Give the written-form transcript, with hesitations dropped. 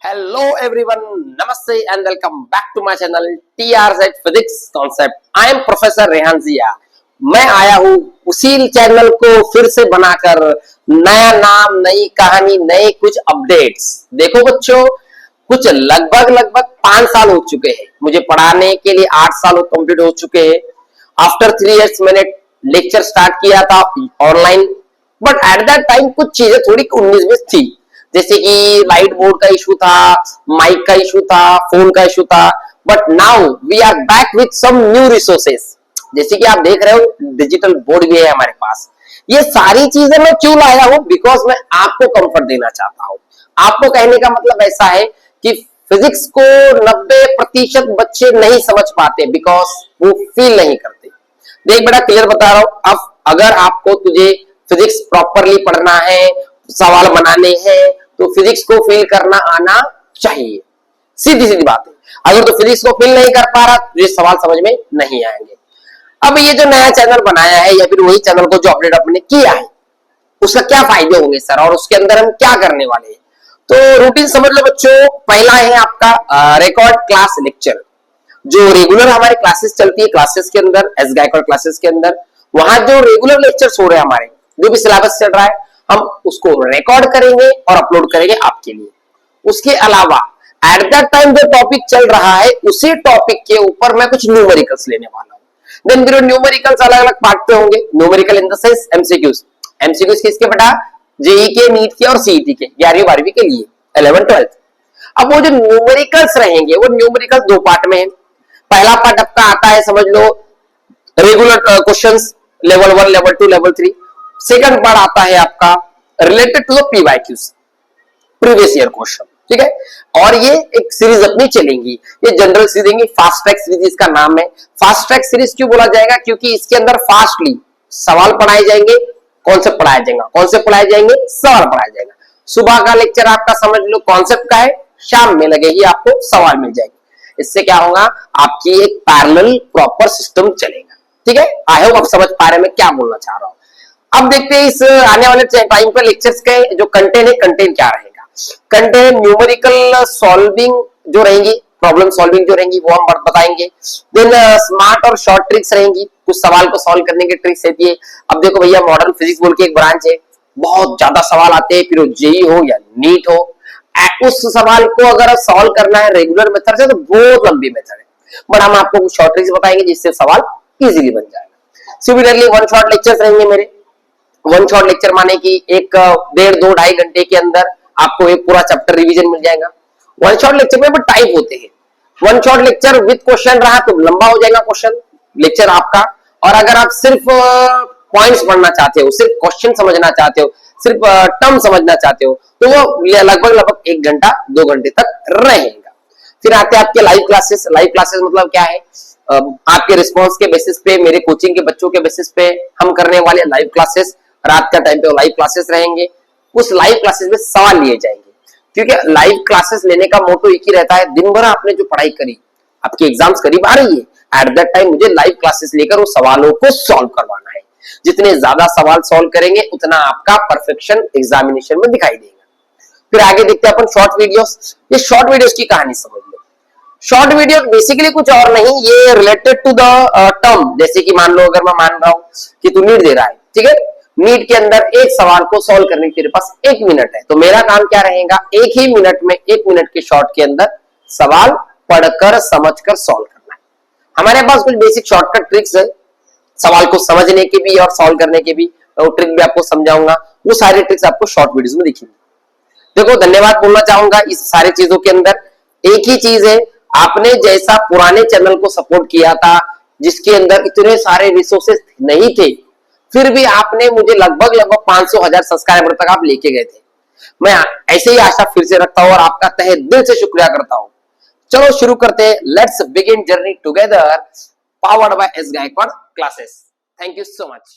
Hello everyone, Namaste and welcome back to my channel TRZ Physics Concept. I am Professor Rehan जिया। मैं आया हूँ उसी channel को फिर से बनाकर नया नाम, नई कहानी, नए कुछ अपडेट्स। देखो बच्चों, कुछ लगभग 5 साल हो चुके हैं मुझे पढ़ाने के लिए, 8 साल कंप्लीट हो चुके हैं। आफ्टर 3 इयर्स मैंने लेक्चर स्टार्ट किया था online, but at that time कुछ चीजें थोड़ी 19-20 थी, जैसे कि लाइट बोर्ड का इशू था, माइक का इशू था, फोन का इशू था। But now we are back with some new resources. जैसे कि आप देख रहे हो डिजिटल बोर्ड भी है हमारे पास। ये सारी चीजें मैं क्यों लाया हूं? बिकॉज मैं आपको कंफर्ट देना चाहता हूं। आपको कहने का मतलब ऐसा है कि फिजिक्स को 90% बच्चे नहीं समझ पाते बिकॉज वो फील नहीं करते। देख बड़ा क्लियर बता रहा हूं। अब अगर आपको तुझे फिजिक्स प्रॉपरली पढ़ना है, सवाल बनाने हैं, तो फिजिक्स को फील करना आना चाहिए। सीधी सीधी बात है। अगर तो फिजिक्स को फील नहीं कर पा रहा तो ये सवाल समझ में नहीं आएंगे। अब ये जो नया चैनल बनाया है या फिर वही चैनल को जो अपडेट अपने किया है, उसका क्या फायदे होंगे सर, और उसके अंदर हम क्या करने वाले हैं? तो रूटीन समझ लो बच्चों। पहला है आपका रिकॉर्ड क्लास लेक्चर। जो रेगुलर हमारी क्लासेस चलती है, क्लासेस के अंदर, एस गायकवाड़ क्लासेस के अंदर, वहां जो रेगुलर लेक्चर्स हो रहे हैं हमारे, जो भी सिलेबस चल रहा है, हम उसको रिकॉर्ड करेंगे और अपलोड करेंगे आपके लिए। उसके अलावा एट दैट टाइम जो टॉपिक चल रहा है, उसी टॉपिक के ऊपर मैं कुछ न्यूमेरिकल्स लेने वाला हूं। देन फिर न्यूमेरिकल्स अलग अलग पार्ट पे होंगे। Numerical in the sense MCQs. MCQs किसके बेटा? जेई के, नीट के और सीईटी के, 11वीं 12वीं के लिए, 11 12। अब वो जो न्यूमेरिकल्स रहेंगे, वो न्यूमेरिकल 2 पार्ट में है। पहला पार्ट आपका आता है, समझ लो, regular questions, level 1, level 2, level 3। Second part आता है आपका related to the PYQs, previous year question. ठीक है। और ये एक सीरीज अपनी चलेंगी, ये जनरल सीरीज देंगे, फास्ट ट्रैक सीरीज इसका नाम है। फास्ट ट्रैक सीरीज क्यों बोला जाएगा? क्योंकि इसके अंदर फास्टली सवाल पढ़ाए जाएंगे, कॉन्सेप्ट पढ़ाया जाएगा, कॉन्सेप्ट पढ़ाया जाएंगे, सवाल पढ़ाया जाएगा। सुबह का लेक्चर आपका समझ लो कॉन्सेप्ट का है, शाम में लगेगी आपको सवाल मिल जाएगी। इससे क्या होगा? आपकी एक पैरेलल प्रॉपर सिस्टम चलेगा। ठीक है। आई होप आप समझ पा रहे हैं मैं क्या बोलना चाह रहा हूं। अब देखते हैं इस आने वाले टाइम पर लेक्चर्स के जो कंटेंट है, कंटेंट क्या रहेगा? कंटेंट न्यूमेरिकल सॉल्विंग जो रहेंगी, प्रॉब्लम सॉल्विंग जो रहेंगी, वो हम बताएंगे। देन स्मार्ट और शॉर्ट ट्रिक्स रहेंगी, कुछ सवाल को सॉल्व करने की ट्रिक्स रहती है। अब देखो भैया, मॉडर्न फिजिक्स बोल के एक ब्रांच है, बहुत ज्यादा सवाल आते हैं, फिर जेई हो या नीट हो। उस सवाल को अगर सॉल्व करना है रेगुलर मेथड से तो बहुत लंबी मेथड है, बट हम आपको कुछ शॉर्ट ट्रिक्स बताएंगे जिससे सवाल इजीली बन जाएगा। सिमिलरली 1 शॉट लेक्चर्स रहेंगे मेरे। 1 शॉट लेक्चर माने कि एक 1.5-2-2.5 घंटे के अंदर आपको एक पूरा चैप्टर रिवीजन मिल जाएगा। 1 शॉट लेक्चर में टाइप होते हैं। 1 शॉट लेक्चर विद क्वेश्चन रहा तो लंबा हो जाएगा क्वेश्चन लेक्चर आपका। और अगर आप सिर्फ पॉइंट्स पढ़ना चाहते हो, सिर्फ क्वेश्चन समझना चाहते हो, सिर्फ टर्म समझना चाहते हो, तो वो लगभग 1 घंटा 2 घंटे तक रहेगा। फिर आते हैं आपके लाइव क्लासेस। लाइव क्लासेस मतलब क्या है? आपके रिस्पॉन्स के बेसिस पे, मेरे कोचिंग के बच्चों के बेसिस पे हम करने वाले लाइव क्लासेस। रात का टाइम पे लाइव क्लासेस रहेंगे। उस लाइव क्लासेस में सवाल लिए जाएंगे, क्योंकि लाइव क्लासेस लेने का मोटो एक ही रहता है, दिन भर आपने जो पढ़ाई करी, आपकी एग्जाम्स करीब आ रही है, एट दैट टाइम मुझे लाइव क्लासेस लेकर उस सवालों को सॉल्व करवाना है। जितने ज्यादा सवाल सॉल्व करेंगे उतना आपका परफेक्शन एग्जामिनेशन में दिखाई देगा। फिर आगे देखते हैं अपन शॉर्ट वीडियोस। ये शॉर्ट वीडियोस की कहानी समझ लो। शॉर्ट वीडियो बेसिकली कुछ और नहीं, ये रिलेटेड टू द टर्म। जैसे कि मान लो, अगर मैं मान रहा हूं कि तू नीट दे रहा है, ठीक है, नीट के अंदर एक सवाल को सॉल्व करने के तेरे पास 1 मिनट है, तो मेरा काम क्या रहेगा? 1 ही मिनट में, 1 मिनट के शॉर्ट के अंदर सवाल पढ़कर समझकर सॉल्व करना है। हमारे पास कुछ बेसिक शॉर्टकट ट्रिक्स है, सवाल को समझने के भी और सॉल्व करने के भी, वो ट्रिक भी आपको समझाऊंगा। वो सारी ट्रिक्स आपको शॉर्ट वीडियोस में दिखेंगी। देखो, धन्यवाद बोलना चाहूंगा इस सारी चीजों के अंदर। एक ही चीज है, आपने जैसा पुराने चैनल को सपोर्ट किया था, जिसके अंदर इतने सारे रिसोर्सेस नहीं थे, फिर भी आपने मुझे लगभग 500,000 सब्सक्राइबर तक आप लेके गए थे। मैं ऐसे ही आशा फिर से रखता हूं और आपका तहे दिल से शुक्रिया करता हूं। चलो शुरू करते हैं। Let's begin journey together, powered by S Gaikwad classes. Thank you so much.